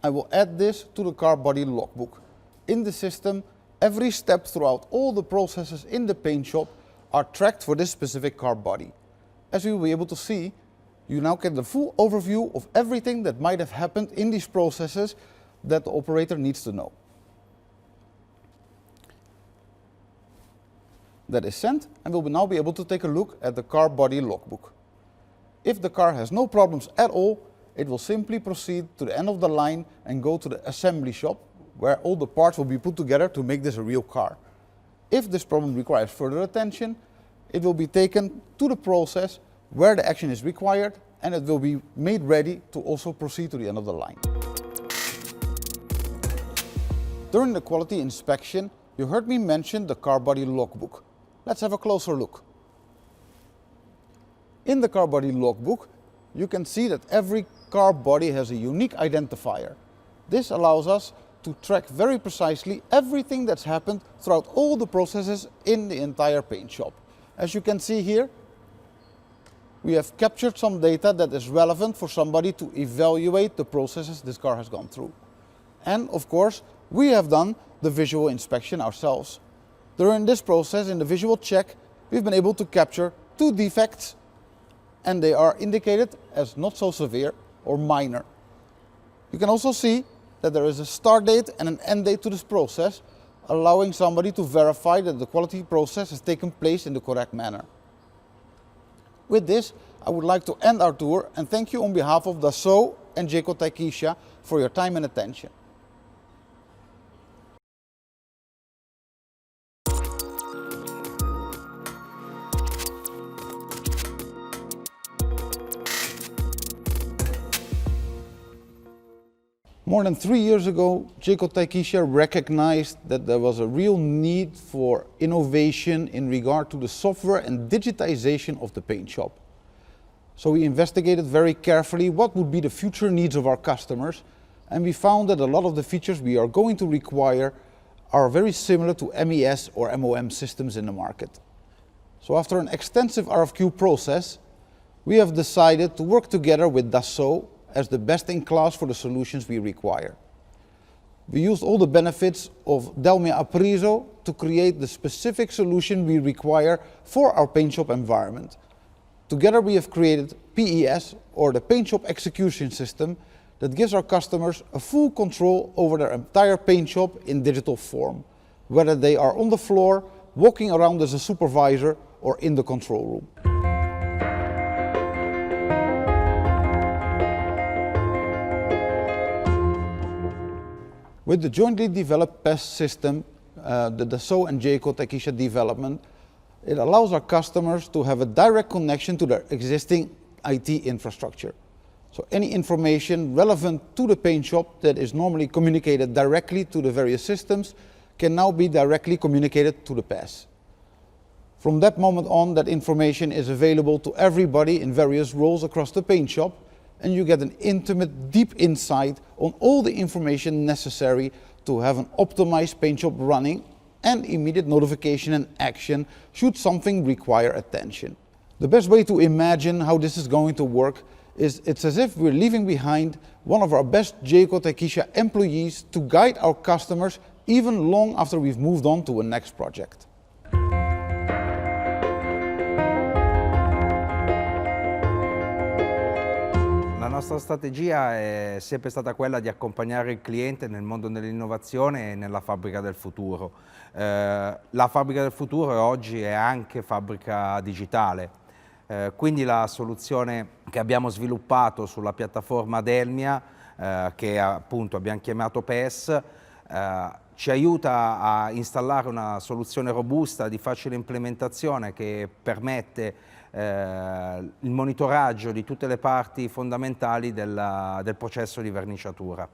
I will add this to the car body logbook. In the system, every step throughout all the processes in the paint shop are tracked for this specific car body. As you will be able to see, you now get the full overview of everything that might have happened in these processes that the operator needs to know. That is sent, and we'll now be able to take a look at the car body logbook. If the car has no problems at all, it will simply proceed to the end of the line and go to the assembly shop, where all the parts will be put together to make this a real car. If this problem requires further attention, it will be taken to the process where the action is required, and it will be made ready to also proceed to the end of the line. During the quality inspection, you heard me mention the car body logbook. Let's have a closer look. In the car body logbook, you can see that every car body has a unique identifier. This allows us to track very precisely everything that's happened throughout all the processes in the entire paint shop. As you can see here, we have captured some data that is relevant for somebody to evaluate the processes this car has gone through. And of course, we have done the visual inspection ourselves. During this process, in the visual check, we've been able to capture 2 defects, and they are indicated as not so severe or minor. You can also see that there is a start date and an end date to this process, allowing somebody to verify that the quality process has taken place in the correct manner. With this, I would like to end our tour and thank you on behalf of Dassault and Geico Taikisha for your time and attention. More than 3 years ago, Geico Taikisha recognized that there was a real need for innovation in regard to the software and digitization of the paint shop. So we investigated very carefully what would be the future needs of our customers, and we found that a lot of the features we are going to require are very similar to MES or MOM systems in the market. So after an extensive RFQ process, we have decided to work together with Dassault as the best in class for the solutions we require. We used all the benefits of DELMIA Appriso to create the specific solution we require for our paint shop environment. Together we have created PES, or the Paint Shop Execution System, that gives our customers a full control over their entire paint shop in digital form, whether they are on the floor, walking around as a supervisor, or in the control room. With the jointly developed PES system, the Dassault and Geico Taikisha development, it allows our customers to have a direct connection to their existing IT infrastructure. So any information relevant to the paint shop that is normally communicated directly to the various systems can now be directly communicated to the PES. From that moment on, that information is available to everybody in various roles across the paint shop, and you get an intimate, deep insight on all the information necessary to have an optimized paint shop running and immediate notification and action should something require attention. The best way to imagine how this is going to work it's as if we're leaving behind one of our best Geico Taikisha employees to guide our customers even long after we've moved on to a next project. La nostra strategia è sempre stata quella di accompagnare il cliente nel mondo dell'innovazione e nella fabbrica del futuro. La fabbrica del futuro oggi è anche fabbrica digitale, quindi la soluzione che abbiamo sviluppato sulla piattaforma DELMIA, che appunto abbiamo chiamato Proess, ci aiuta a installare una soluzione robusta di facile implementazione che permette il monitoraggio di tutte le parti fondamentali del processo di verniciatura.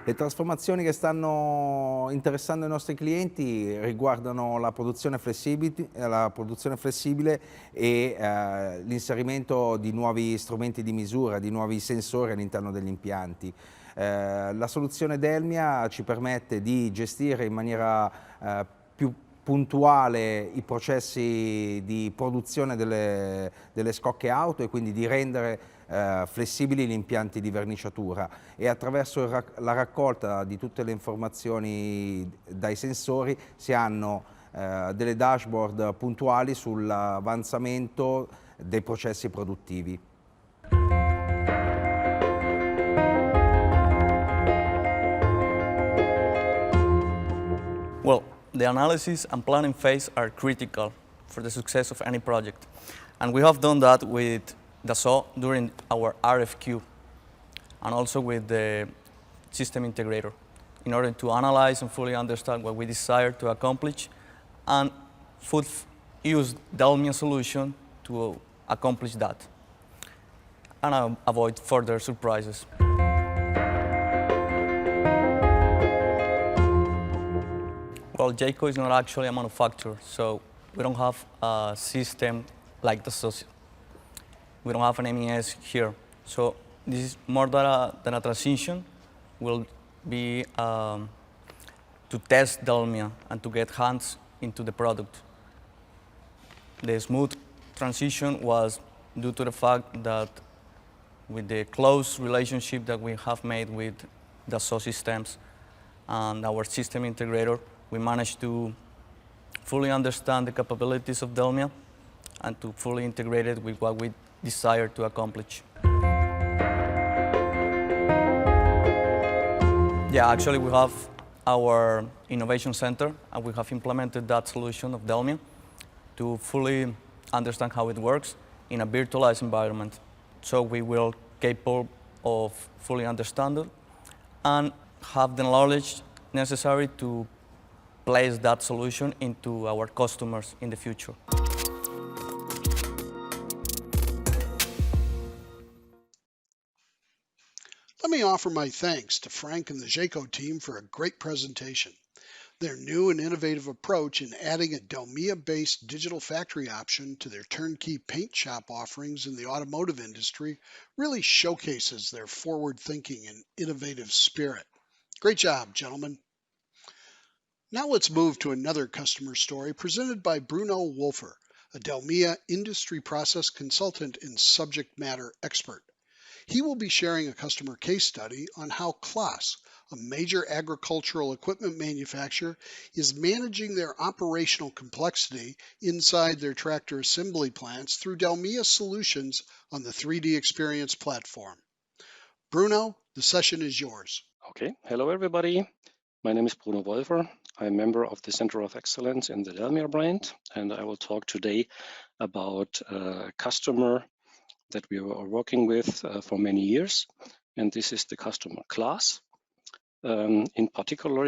Le trasformazioni che stanno interessando i nostri clienti riguardano la produzione flessibile e l'inserimento di nuovi strumenti di misura, di nuovi sensori all'interno degli impianti. La soluzione DELMIA ci permette di gestire in maniera più puntuale i processi di produzione delle scocche auto e quindi di rendere flessibili gli impianti di verniciatura, e attraverso la raccolta di tutte le informazioni dai sensori si hanno delle dashboard puntuali sull'avanzamento dei processi produttivi. Well, the analysis and planning phase are critical for the success of any project. And we have done that with Dassault during our RFQ and also with the system integrator in order to analyze and fully understand what we desire to accomplish and use DELMIA solution to accomplish that and avoid further surprises. Well, Geico is not actually a manufacturer, so we don't have a system like Dassault. We don't have an MES here. So this is more than a transition. Will be to test DELMIA and to get hands into the product. The smooth transition was due to the fact that with the close relationship that we have made with Dassault Systèmes and our system integrator, we managed to fully understand the capabilities of DELMIA and to fully integrate it with what we desire to accomplish. Yeah, actually we have our innovation center and we have implemented that solution of DELMIA to fully understand how it works in a virtualized environment. So we will capable of fully understanding and have the knowledge necessary to place that solution into our customers in the future. Let me offer my thanks to Frank and the Geico team for a great presentation. Their new and innovative approach in adding a DELMIA-based digital factory option to their turnkey paint shop offerings in the automotive industry really showcases their forward-thinking and innovative spirit. Great job, gentlemen. Now let's move to another customer story presented by Bruno Wolfer, a DELMIA industry process consultant and subject matter expert. He will be sharing a customer case study on how Claas, a major agricultural equipment manufacturer, is managing their operational complexity inside their tractor assembly plants through DELMIA solutions on the 3D Experience platform. Bruno, the session is yours. Okay, hello everybody. My name is Bruno Wolfer. I'm a member of the Center of Excellence in the DELMIA brand, and I will talk today about a customer that we are working with for many years, and this is the customer Claas. In particular,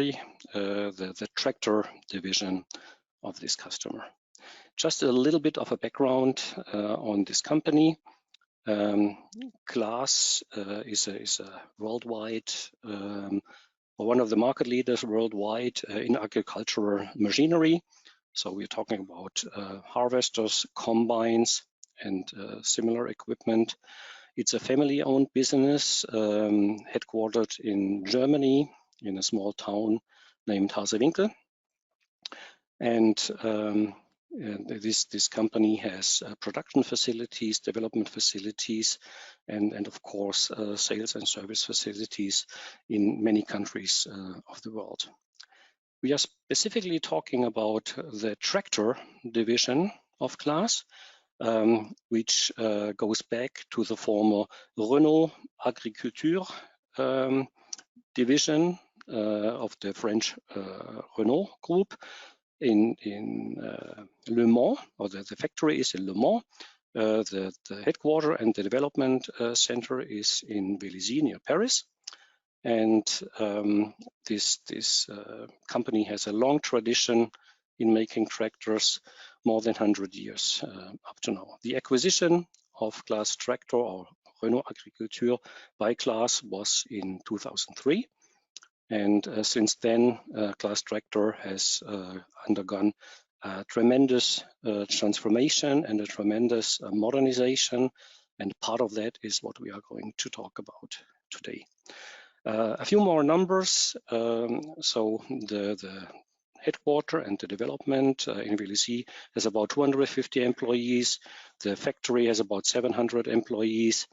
the tractor division of this customer. Just a little bit of a background on this company. Claas is a worldwide, one of the market leaders worldwide in agricultural machinery. So we're talking about harvesters, combines, and similar equipment. It's a family-owned business headquartered in Germany in a small town named Hasewinkel. And this company has production facilities, development facilities, and of course sales and service facilities in many countries of the world. We are specifically talking about the tractor division of Claas, which goes back to the former Renault Agriculture division of the French Renault group in Le Mans, or the factory is in Le Mans. The headquarters and the development center is in Vélizy near Paris. And this company has a long tradition in making tractors, more than 100 years up to now. The acquisition of Claas Tractor or Renault Agriculture by Claas was in 2003. And since then, Claas Tractor has undergone a tremendous transformation and a tremendous modernization. And part of that is what we are going to talk about today. A few more numbers. So the headquarters and the development in Vélizy has about 250 employees. The factory has about 700 employees,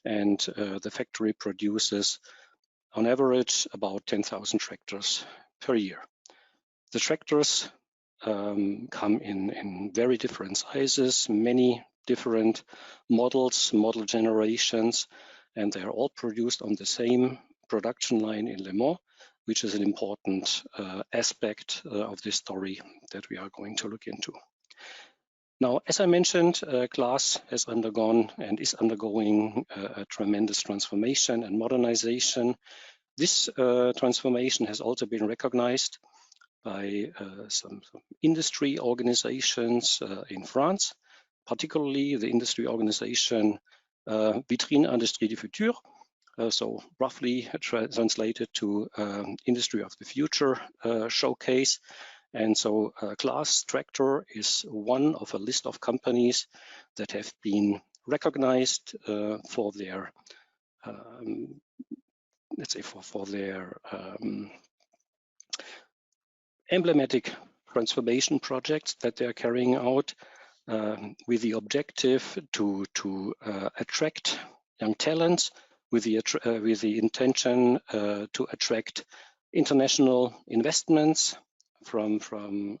and the factory produces on average about 10,000 tractors per year. The tractors come in very different sizes, many different models, model generations, and they are all produced on the same production line in Le Mans, which is an important aspect of this story that we are going to look into. Now, as I mentioned, Claas has undergone and is undergoing a tremendous transformation and modernization. This transformation has also been recognized by some industry organizations in France, particularly the industry organization Vitrine Industrie du Futur, so roughly translated to Industry of the Future showcase. And so Claas Tractor is one of a list of companies that have been recognized for their, let's say, for their emblematic transformation projects that they are carrying out with the objective to attract young talents, with the intention to attract international investments from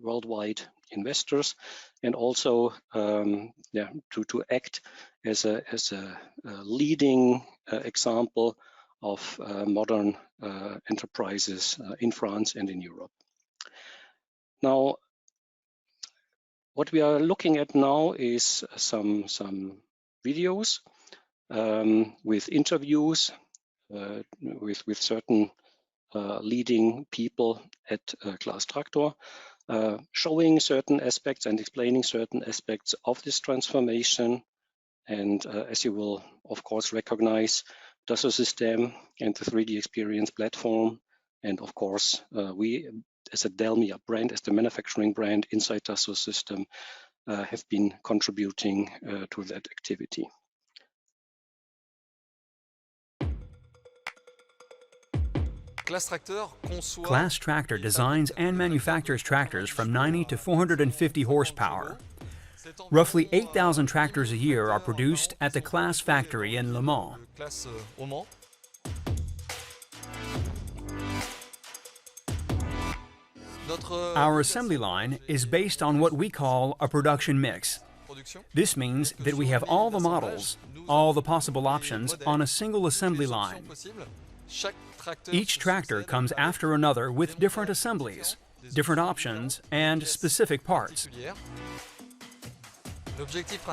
worldwide investors, and also to act as a leading example of modern enterprises in France and in Europe. Now, what we are looking at now is some videos with interviews with certain leading people at Claas Tractor, showing certain aspects and explaining certain aspects of this transformation. And as you will, of course, recognize, Dassault Systèmes and the 3D Experience platform. And of course, we, as a DELMIA brand, as the manufacturing brand inside Dassault Systèmes, have been contributing to that activity. Claas Tractor designs and manufactures tractors from 90 to 450 horsepower. Roughly 8,000 tractors a year are produced at the Claas factory in Le Mans. Our assembly line is based on what we call a production mix. This means that we have all the models, all the possible options on a single assembly line. Each tractor comes after another with different assemblies, different options, and specific parts.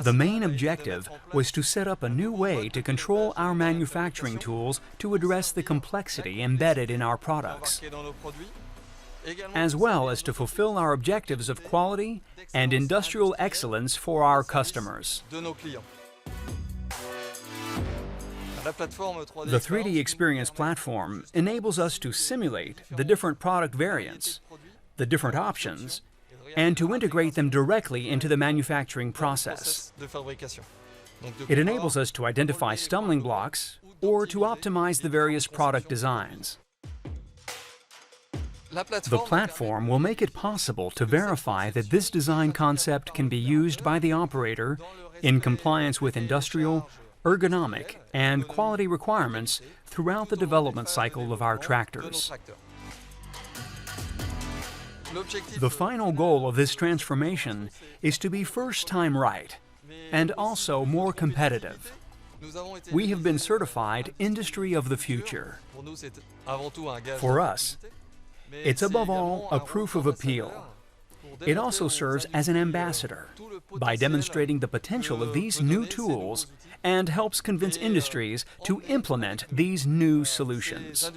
The main objective was to set up a new way to control our manufacturing tools to address the complexity embedded in our products, as well as to fulfill our objectives of quality and industrial excellence for our customers. The 3D Experience platform enables us to simulate the different product variants, the different options, and to integrate them directly into the manufacturing process. It enables us to identify stumbling blocks or to optimize the various product designs. The platform will make it possible to verify that this design concept can be used by the operator in compliance with industrial, ergonomic, and quality requirements throughout the development cycle of our tractors. The final goal of this transformation is to be first time right and also more competitive. We have been certified Industry of the Future. For us, it's above all a proof of appeal. It also serves as an ambassador by demonstrating the potential of these new tools and helps convince industries to implement these new solutions.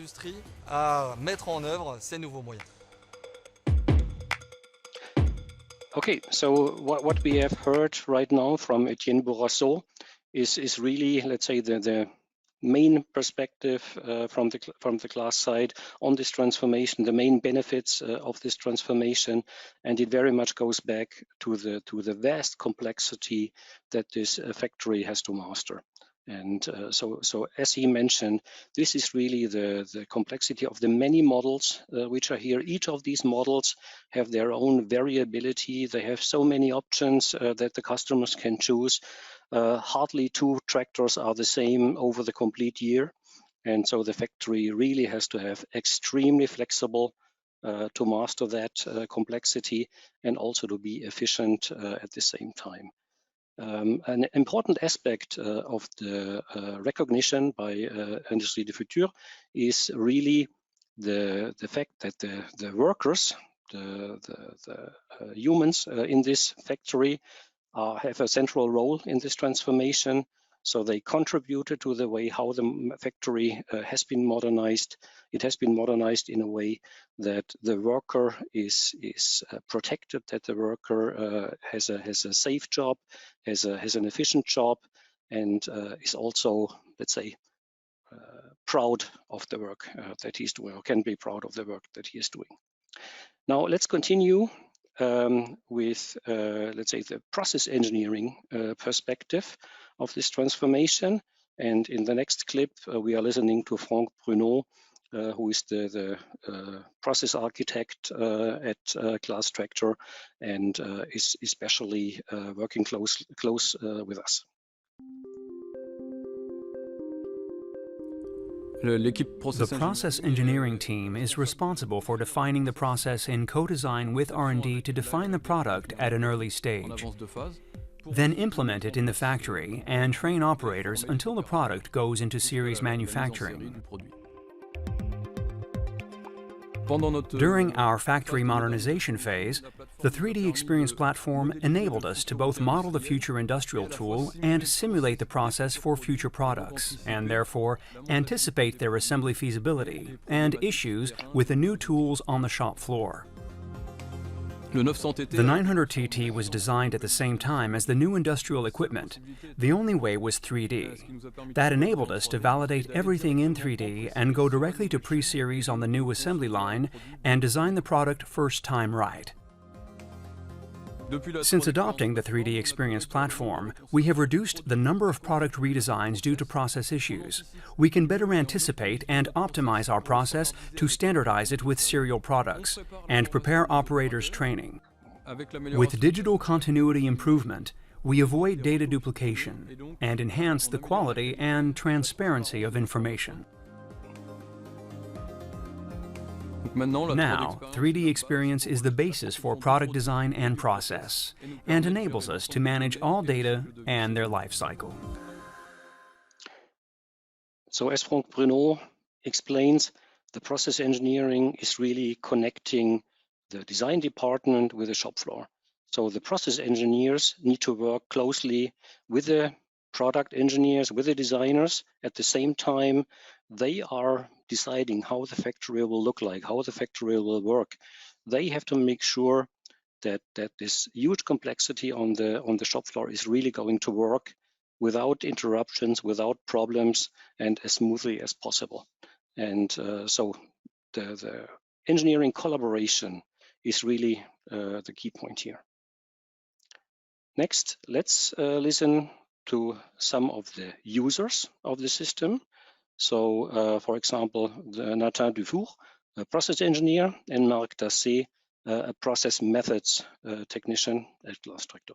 Okay, so what we have heard right now from Etienne Bourassault is really, let's say, the main perspective from the Claas side on this transformation, the main benefits of this transformation, and it very much goes back to the vast complexity that this factory has to master. And so as he mentioned, this is really the complexity of the many models which are here. Each of these models have their own variability. They have so many options that the customers can choose. Hardly two tractors are the same over the complete year. And so the factory really has to have extremely flexible to master that complexity and also to be efficient at the same time. An important aspect of the recognition by Industrie du Futur is really the fact that the workers, the humans in this factory have a central role in this transformation. So they contributed to the way how the factory has been modernized. It has been modernized in a way that the worker is protected, that the worker has a safe job, has an efficient job, and is also, let's say, proud of the work that he's doing, or can be proud of the work that he is doing. Now let's continue with, let's say, the process engineering perspective of this transformation. And in the next clip, we are listening to Franck Bruno, who is the process architect at Claas Tractor and is especially working close with us. The process engineering team is responsible for defining the process in co-design with R&D to define the product at an early stage, then implement it in the factory and train operators until the product goes into series manufacturing. During our factory modernization phase, the 3D Experience platform enabled us to both model the future industrial tool and simulate the process for future products, and therefore anticipate their assembly feasibility and issues with the new tools on the shop floor. The 900 TT was designed at the same time as the new industrial equipment. The only way was 3D. That enabled us to validate everything in 3D and go directly to pre-series on the new assembly line and design the product first time right. Since adopting the 3D Experience platform, we have reduced the number of product redesigns due to process issues. We can better anticipate and optimize our process to standardize it with serial products and prepare operators' training. With digital continuity improvement, we avoid data duplication and enhance the quality and transparency of information. Now, 3D Experience is the basis for product design and process, and enables us to manage all data and their life cycle. So as Franck Bruno explains, the process engineering is really connecting the design department with the shop floor. So the process engineers need to work closely with the product engineers, with the designers. At the same time, they are deciding how the factory will look like, how the factory will work. They have to make sure that this huge complexity on the shop floor is really going to work without interruptions, without problems, and as smoothly as possible. And so the engineering collaboration is really the key point here. Next, let's listen to some of the users of the system. So, for example, Nathan Dufour, a process engineer, and Marc Dassault, a process methods technician at Claas Tractor.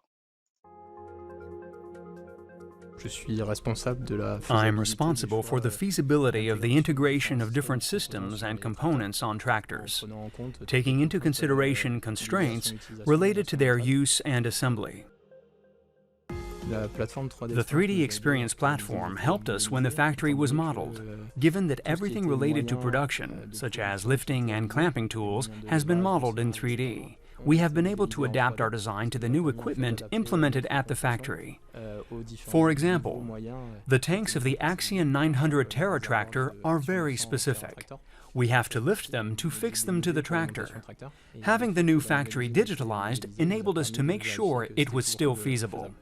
I'm responsible for the feasibility of the integration of different systems and components on tractors, taking into consideration constraints related to their use and assembly. The 3D Experience platform helped us when the factory was modeled, given that everything related to production, such as lifting and clamping tools, has been modeled in 3D. We have been able to adapt our design to the new equipment implemented at the factory. For example, the tanks of the Axion 900 Terra tractor are very specific. We have to lift them to fix them to the tractor. Having the new factory digitalized enabled us to make sure it was still feasible.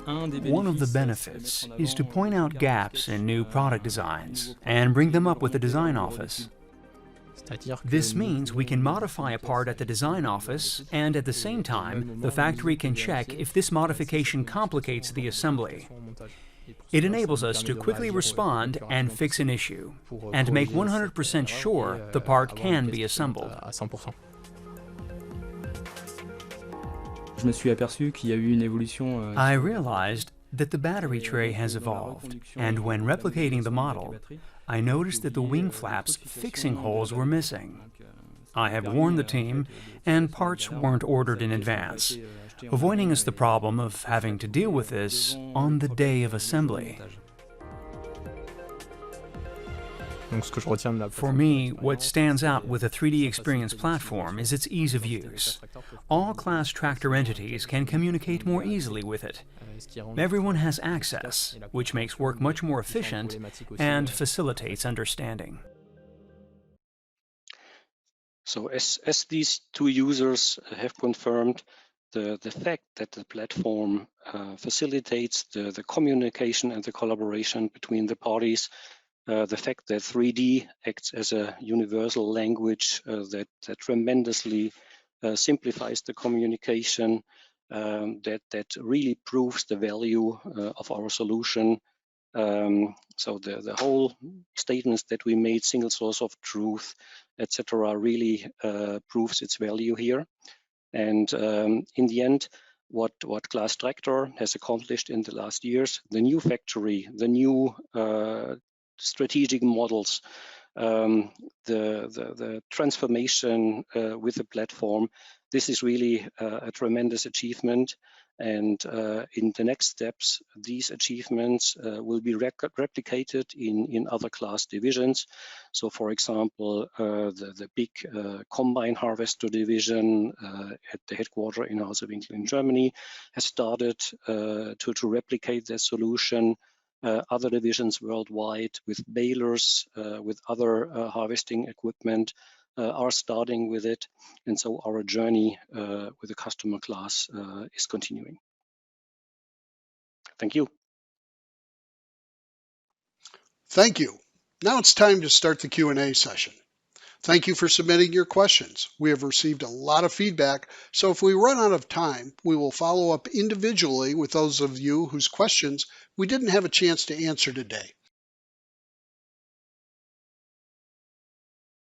One of the benefits is to point out gaps in new product designs and bring them up with the design office. This means we can modify a part at the design office, and at the same time, the factory can check if this modification complicates the assembly. It enables us to quickly respond and fix an issue, and make 100% sure the part can be assembled. I realized that the battery tray has evolved, and when replicating the model, I noticed that the wing flaps fixing holes were missing. I have warned the team, and parts weren't ordered in advance, avoiding us the problem of having to deal with this on the day of assembly. For me, what stands out with the 3D Experience platform is its ease of use. All Claas tractor entities can communicate more easily with it. Everyone has access, which makes work much more efficient and facilitates understanding. So as these two users have confirmed, the fact that the platform facilitates the communication and the collaboration between the parties, the fact that 3D acts as a universal language that tremendously simplifies the communication, that really proves the value of our solution. So the whole statements that we made, single source of truth, etc., really proves its value here. And in the end, what Claas Tractor has accomplished in the last years, the new factory, the new strategic models, the transformation with the platform, this is really a tremendous achievement. And in the next steps, these achievements will be replicated in other Claas divisions. So, for example, the big combine harvester division at the headquarters in Hausewinkel in Germany has started to replicate their solution. Other divisions worldwide with balers, with other harvesting equipment are starting with it. And so our journey with the customer Claas is continuing. Thank you. Thank you. Now it's time to start the Q&A session. Thank you for submitting your questions. We have received a lot of feedback, so if we run out of time, we will follow up individually with those of you whose questions we didn't have a chance to answer today.